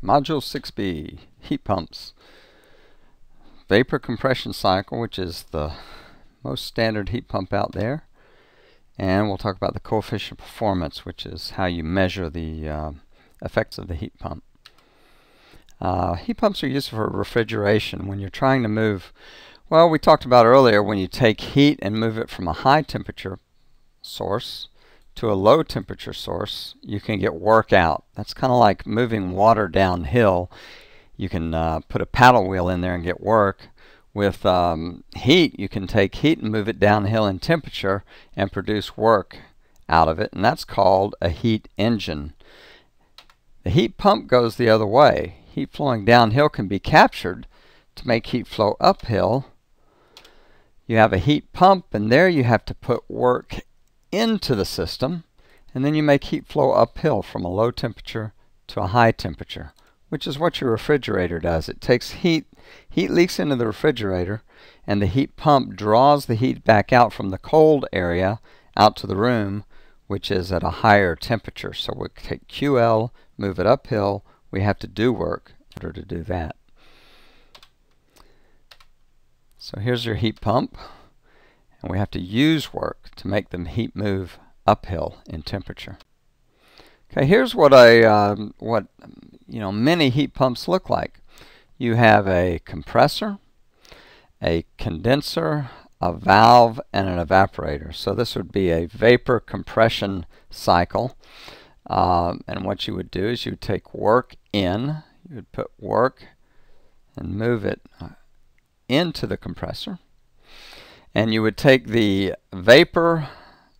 Module 6b, heat pumps. Vapor compression cycle, which is the most standard heat pump out there. And we'll talk about the coefficient of performance, which is how you measure the effects of the heat pump. Heat pumps are used for refrigeration when you're trying to move, well, we talked about earlier when you take heat and move it from a high temperature source to a low temperature source, you can get work out. That's kind of like moving water downhill. You can put a paddle wheel in there and get work. With heat, you can take heat and move it downhill in temperature and produce work out of it, and that's called a heat engine. The heat pump goes the other way. Heat flowing downhill can be captured to make heat flow uphill. You have a heat pump, and there you have to put work into the system, and then you make heat flow uphill from a low temperature to a high temperature, which is what your refrigerator does. It takes heat leaks into the refrigerator, and the heat pump draws the heat back out from the cold area out to the room, which is at a higher temperature. So we take QL, move it uphill. We have to do work in order to do that. So here's your heat pump, and we have to use work to make the heat move uphill in temperature. Okay, here's what many heat pumps look like. You have a compressor, a condenser, a valve, and an evaporator. So this would be a vapor compression cycle. And what you would do is you would take work in, you would put work and move it into the compressor. And you would take the vapor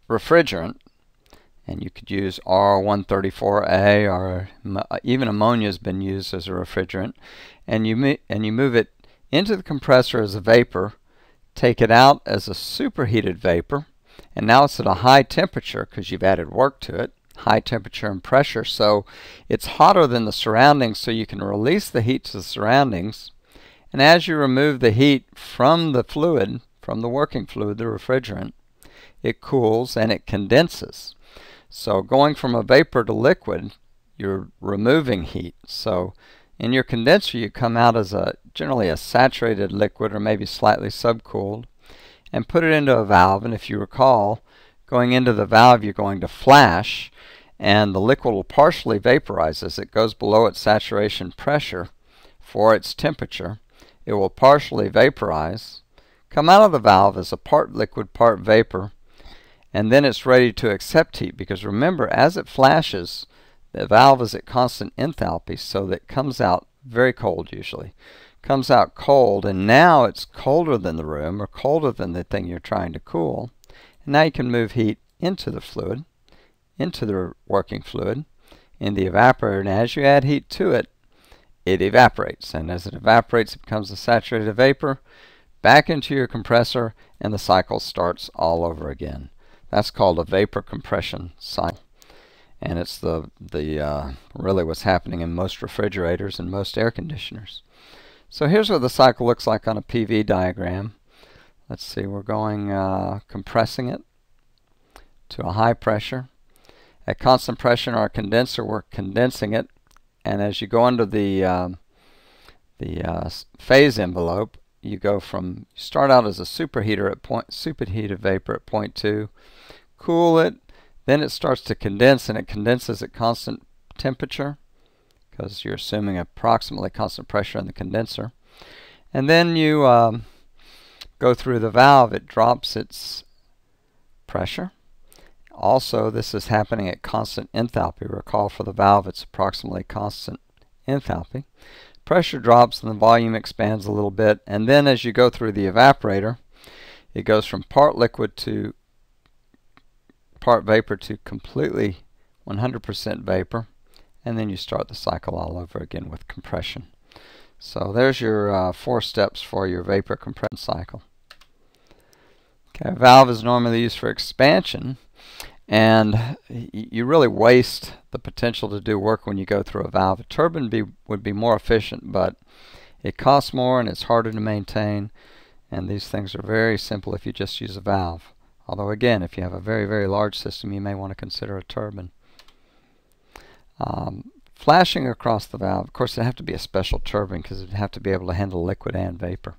refrigerant, and you could use R134A, or even ammonia has been used as a refrigerant, and you move it into the compressor as a vapor, take it out as a superheated vapor, and now it's at a high temperature because you've added work to it, high temperature and pressure, so it's hotter than the surroundings, so you can release the heat to the surroundings. And as you remove the heat from the fluid, from the working fluid, the refrigerant, it cools and it condenses. So going from a vapor to liquid, you're removing heat. So in your condenser, you come out as generally a saturated liquid, or maybe slightly subcooled, and put it into a valve. And if you recall, going into the valve, you're going to flash, and the liquid will partially vaporize as it goes below its saturation pressure for its temperature. It will partially vaporize, come out of the valve as a part liquid, part vapor, and then it's ready to accept heat, because remember, as it flashes, the valve is at constant enthalpy, so that it comes out very cold usually. Comes out cold, and now it's colder than the room, or colder than the thing you're trying to cool. And now you can move heat into the fluid, into the working fluid, in the evaporator, and as you add heat to it, it evaporates. And as it evaporates, it becomes a saturated vapor, back into your compressor, and the cycle starts all over again. That's called a vapor compression cycle. And it's really what's happening in most refrigerators and most air conditioners. So here's what the cycle looks like on a PV diagram. Let's see, we're going compressing it to a high pressure. At constant pressure in our condenser, we're condensing it. And as you go under the phase envelope, you go from, start out as a superheated vapor at 0.2, cool it, then it starts to condense, and it condenses at constant temperature because you're assuming approximately constant pressure in the condenser. And then you go through the valve, it drops its pressure. Also, this is happening at constant enthalpy. Recall, for the valve, it's approximately constant enthalpy. Pressure drops and the volume expands a little bit, and then as you go through the evaporator, it goes from part liquid to part vapor to completely 100% vapor, and then you start the cycle all over again with compression. So there's your 4 steps for your vapor compression cycle. Okay, a valve is normally used for expansion, and you really waste the potential to do work when you go through a valve. A turbine would be more efficient, but it costs more and it's harder to maintain, and these things are very simple if you just use a valve. Although again, if you have a very, very large system, you may want to consider a turbine. Flashing across the valve, of course, it'd have to be a special turbine because it'd have to be able to handle liquid and vapor.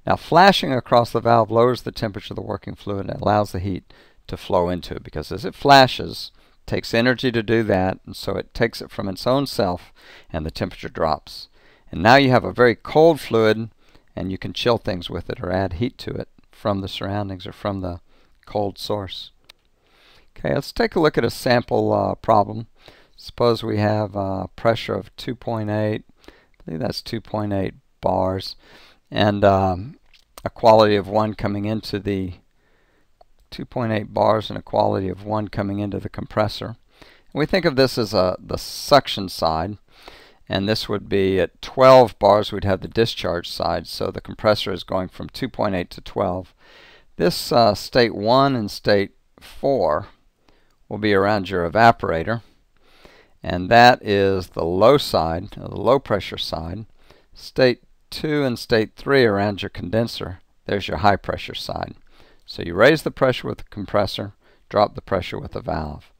Now, flashing across the valve lowers the temperature of the working fluid and allows the heat to flow into it, because as it flashes, it takes energy to do that, and so it takes it from its own self and the temperature drops. And now you have a very cold fluid, and you can chill things with it or add heat to it from the surroundings or from the cold source. Okay, let's take a look at a sample problem. Suppose we have a pressure of 2.8, I believe that's 2.8 bars, and a quality of 1 coming into the 2.8 bars and a quality of 1 coming into the compressor. And we think of this as the suction side, and this would be at 12 bars we'd have the discharge side, so the compressor is going from 2.8 to 12. This state 1 and state 4 will be around your evaporator, and that is the low side, the low pressure side. State 2 and state 3 around your condenser. There's your high pressure side. So you raise the pressure with the compressor, drop the pressure with the valve.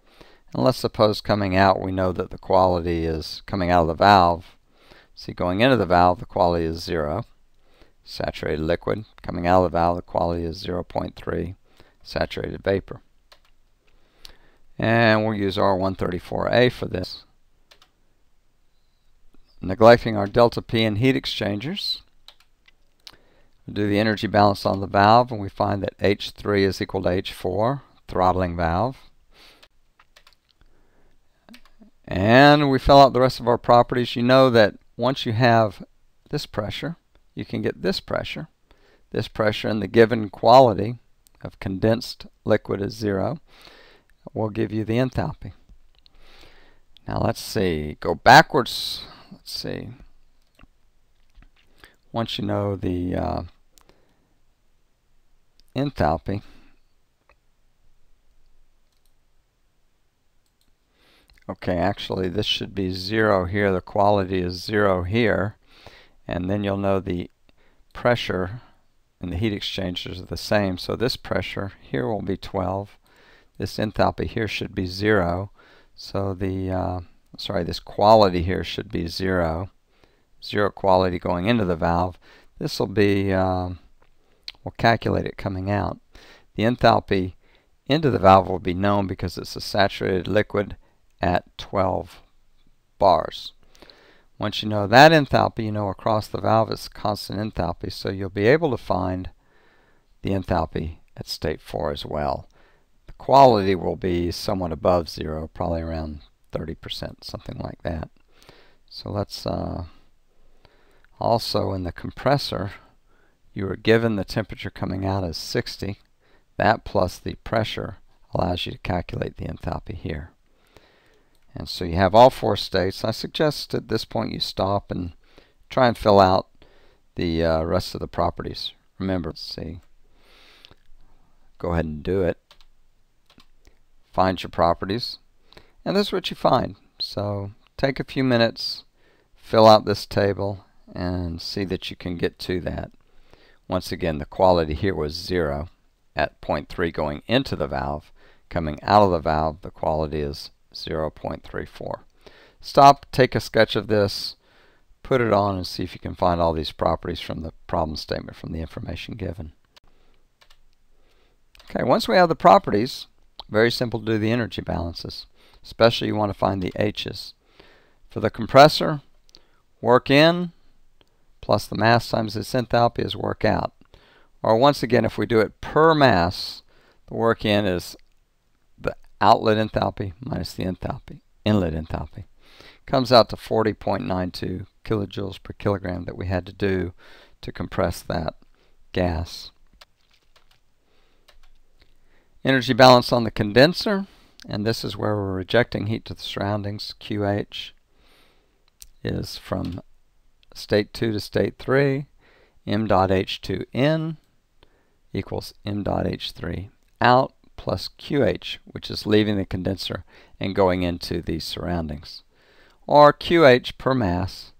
And let's suppose coming out, we know that the quality is coming out of the valve. See, going into the valve, the quality is 0, saturated liquid. Coming out of the valve, the quality is 0.3, saturated vapor. And we'll use R134A for this. Neglecting our delta P and heat exchangers, we'll do the energy balance on the valve, and we find that H3 is equal to H4, throttling valve. And we fill out the rest of our properties. You know that once you have this pressure, you can get this pressure. This pressure and the given quality of condensed liquid is 0. Will give you the enthalpy. Now let's see, go backwards. Let's see. Once you know the enthalpy, okay, actually this should be 0 here, the quality is 0 here, and then you'll know the pressure and the heat exchangers are the same, so this pressure here will be 12. This enthalpy here should be 0, so the this quality here should be 0. 0 quality going into the valve. This will be, we'll calculate it coming out. The enthalpy into the valve will be known because it's a saturated liquid at 12 bars. Once you know that enthalpy, you know across the valve it's constant enthalpy, so you'll be able to find the enthalpy at state 4 as well. Quality will be somewhat above 0, probably around 30%, something like that. So let's also in the compressor, you were given the temperature coming out as 60. That plus the pressure allows you to calculate the enthalpy here. And so you have all 4 states. I suggest at this point you stop and try and fill out the rest of the properties. Remember, let's see. Go ahead and do it. Find your properties, and this is what you find. So take a few minutes, fill out this table, and see that you can get to that. Once again, the quality here was 0 at 0.3 going into the valve. Coming out of the valve, the quality is 0.34. Stop, take a sketch of this, put it on, and see if you can find all these properties from the problem statement from the information given. Okay, once we have the properties, very simple to do the energy balances. Especially you want to find the H's. For the compressor, work in plus the mass times its enthalpy is work out. Or once again, if we do it per mass, the work in is the outlet enthalpy minus the enthalpy, inlet enthalpy. Comes out to 40.92 kilojoules per kilogram that we had to do to compress that gas. Energy balance on the condenser, and this is where we're rejecting heat to the surroundings. QH is from state 2 to state 3. M dot H2 in equals M dot H3 out plus QH, which is leaving the condenser and going into the surroundings. Or QH per mass,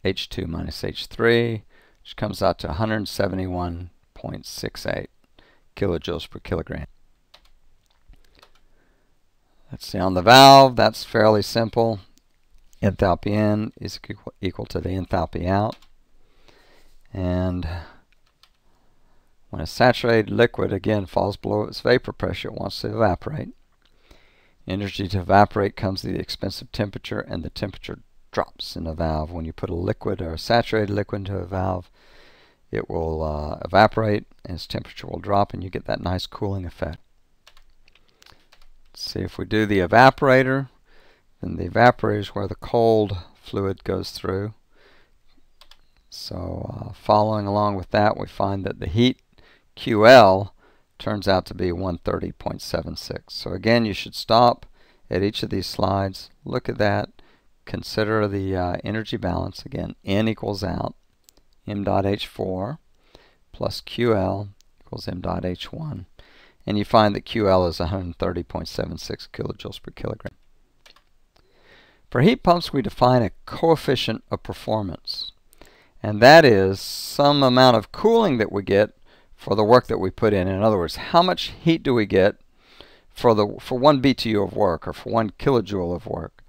H2 minus H3, which comes out to 171.68 kilojoules per kilogram. Let's see, on the valve, that's fairly simple. Enthalpy in is equal to the enthalpy out. And when a saturated liquid, again, falls below its vapor pressure, it wants to evaporate. Energy to evaporate comes at the expense of temperature, and the temperature drops in a valve. When you put a liquid or a saturated liquid into a valve, it will evaporate, and its temperature will drop, and you get that nice cooling effect. Let's see if we do the evaporator. Then the evaporator is where the cold fluid goes through. So following along with that, we find that the heat QL turns out to be 130.76. So again, you should stop at each of these slides, look at that, consider the energy balance. Again, N equals out, m dot H4 plus QL equals m dot H1. And you find that QL is 130.76 kilojoules per kilogram. For heat pumps, we define a coefficient of performance. And that is some amount of cooling that we get for the work that we put in. In other words, how much heat do we get for 1 BTU of work, or for 1 kilojoule of work?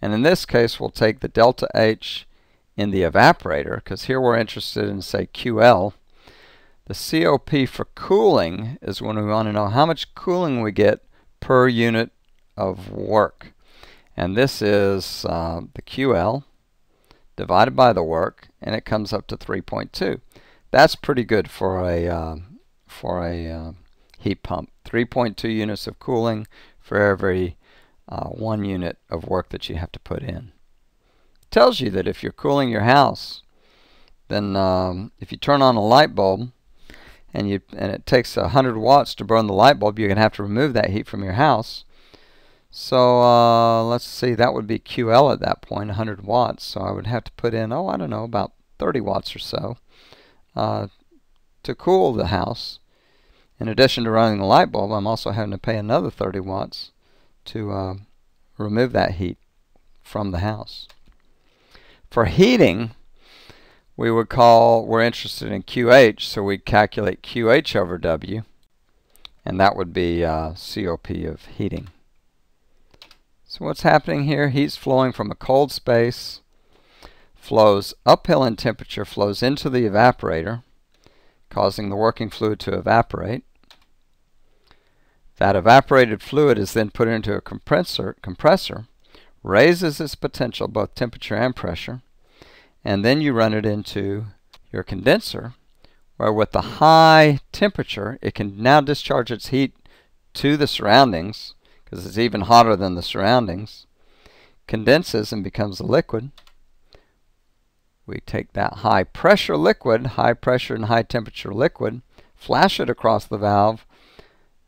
And in this case, we'll take the delta H in the evaporator, because here we're interested in, say, QL. The COP for cooling is when we want to know how much cooling we get per unit of work. And this is the QL divided by the work, and it comes up to 3.2. That's pretty good for a heat pump. 3.2 units of cooling for every 1 unit of work that you have to put in. It tells you that if you're cooling your house, then if you turn on a light bulb and it takes 100 watts to burn the light bulb, you're going to have to remove that heat from your house. So let's see, that would be QL at that point, 100 watts. So I would have to put in, I don't know, about 30 watts or so to cool the house. In addition to running the light bulb, I'm also having to pay another 30 watts to remove that heat from the house. For heating, we're interested in QH, so we'd calculate QH over W, and that would be COP of heating. So what's happening here? Heat's flowing from a cold space, flows uphill in temperature, flows into the evaporator, causing the working fluid to evaporate. That evaporated fluid is then put into a compressor, raises its potential, both temperature and pressure, and then you run it into your condenser, where with the high temperature, it can now discharge its heat to the surroundings, because it's even hotter than the surroundings, condenses and becomes a liquid. We take that high pressure liquid, high pressure and high temperature liquid, flash it across the valve,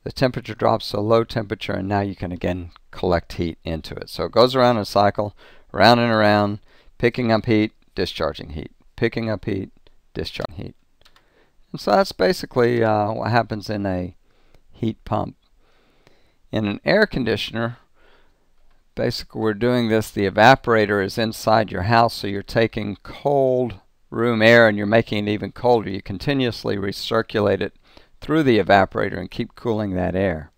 the temperature drops to a low temperature, and now you can again collect heat into it. So it goes around in a cycle, around and around, picking up heat, discharging heat, picking up heat, discharging heat. And so that's basically what happens in a heat pump. In an air conditioner, basically we're doing this, the evaporator is inside your house, so you're taking cold room air and you're making it even colder. You continuously recirculate it through the evaporator and keep cooling that air.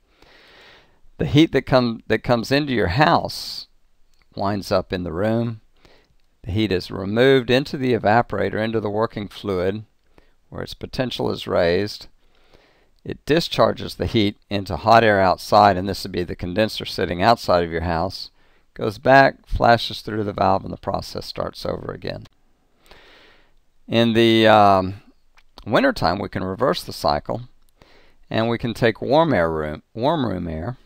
The heat that comes into your house winds up in the room. The heat is removed into the evaporator, into the working fluid, where its potential is raised. It discharges the heat into hot air outside, and this would be the condenser sitting outside of your house. Goes back, flashes through the valve, and the process starts over again. In the wintertime, we can reverse the cycle, and we can take warm room air,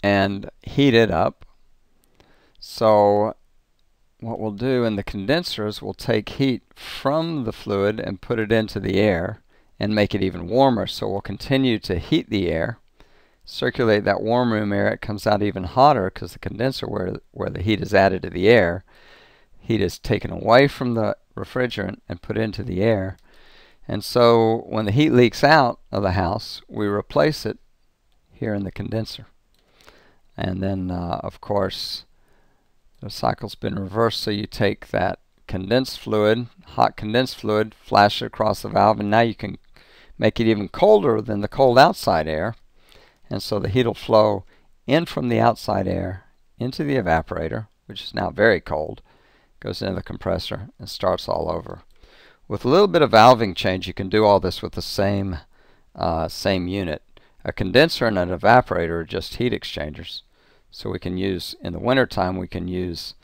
and heat it up. So what we'll do in the condenser is we'll take heat from the fluid and put it into the air and make it even warmer. So we'll continue to heat the air, circulate that warm room air. It comes out even hotter because the condenser, where the heat is added to the air, heat is taken away from the refrigerant and put into the air. And so when the heat leaks out of the house, we replace it here in the condenser. And then, of course, the cycle's been reversed, so you take that condensed fluid, hot condensed fluid, flash it across the valve, and now you can make it even colder than the cold outside air. And so the heat will flow in from the outside air into the evaporator, which is now very cold, goes into the compressor, and starts all over. With a little bit of valving change, you can do all this with the same unit. A condenser and an evaporator are just heat exchangers. So we can use, in the wintertime, we can use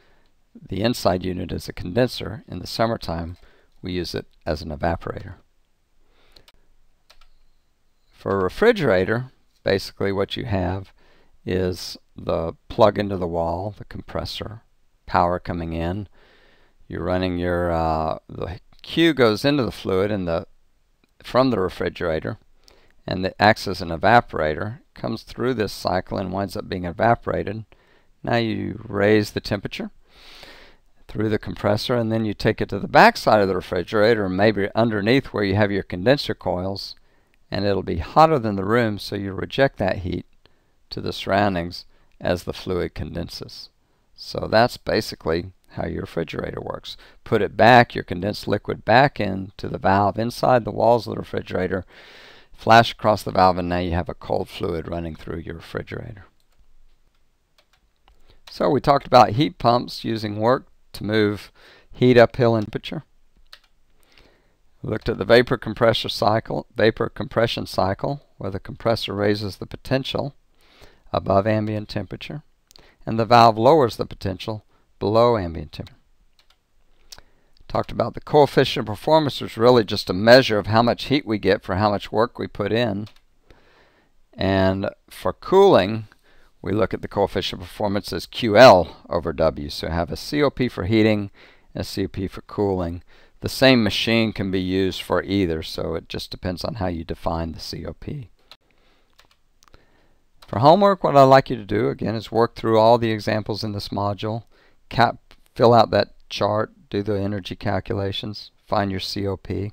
the inside unit as a condenser. In the summertime, we use it as an evaporator. For a refrigerator, basically what you have is the plug into the wall, the compressor, power coming in. You're running your, the Q goes into the fluid from the refrigerator, and it acts as an evaporator, comes through this cycle and winds up being evaporated. Now you raise the temperature through the compressor, and then you take it to the back side of the refrigerator, or maybe underneath where you have your condenser coils, and it'll be hotter than the room, so you reject that heat to the surroundings as the fluid condenses. So that's basically how your refrigerator works. Put it back, your condensed liquid back into the valve inside the walls of the refrigerator, flash across the valve, and now you have a cold fluid running through your refrigerator. So we talked about heat pumps using work to move heat uphill in temperature. We looked at the vapor compression cycle, where the compressor raises the potential above ambient temperature, and the valve lowers the potential below ambient temperature. Talked about the coefficient of performance was really just a measure of how much heat we get for how much work we put in. And for cooling, we look at the coefficient of performance as QL over W. So have a COP for heating and a COP for cooling. The same machine can be used for either, so it just depends on how you define the COP. For homework, what I'd like you to do, again, is work through all the examples in this module, fill out that chart, do the energy calculations, find your COP.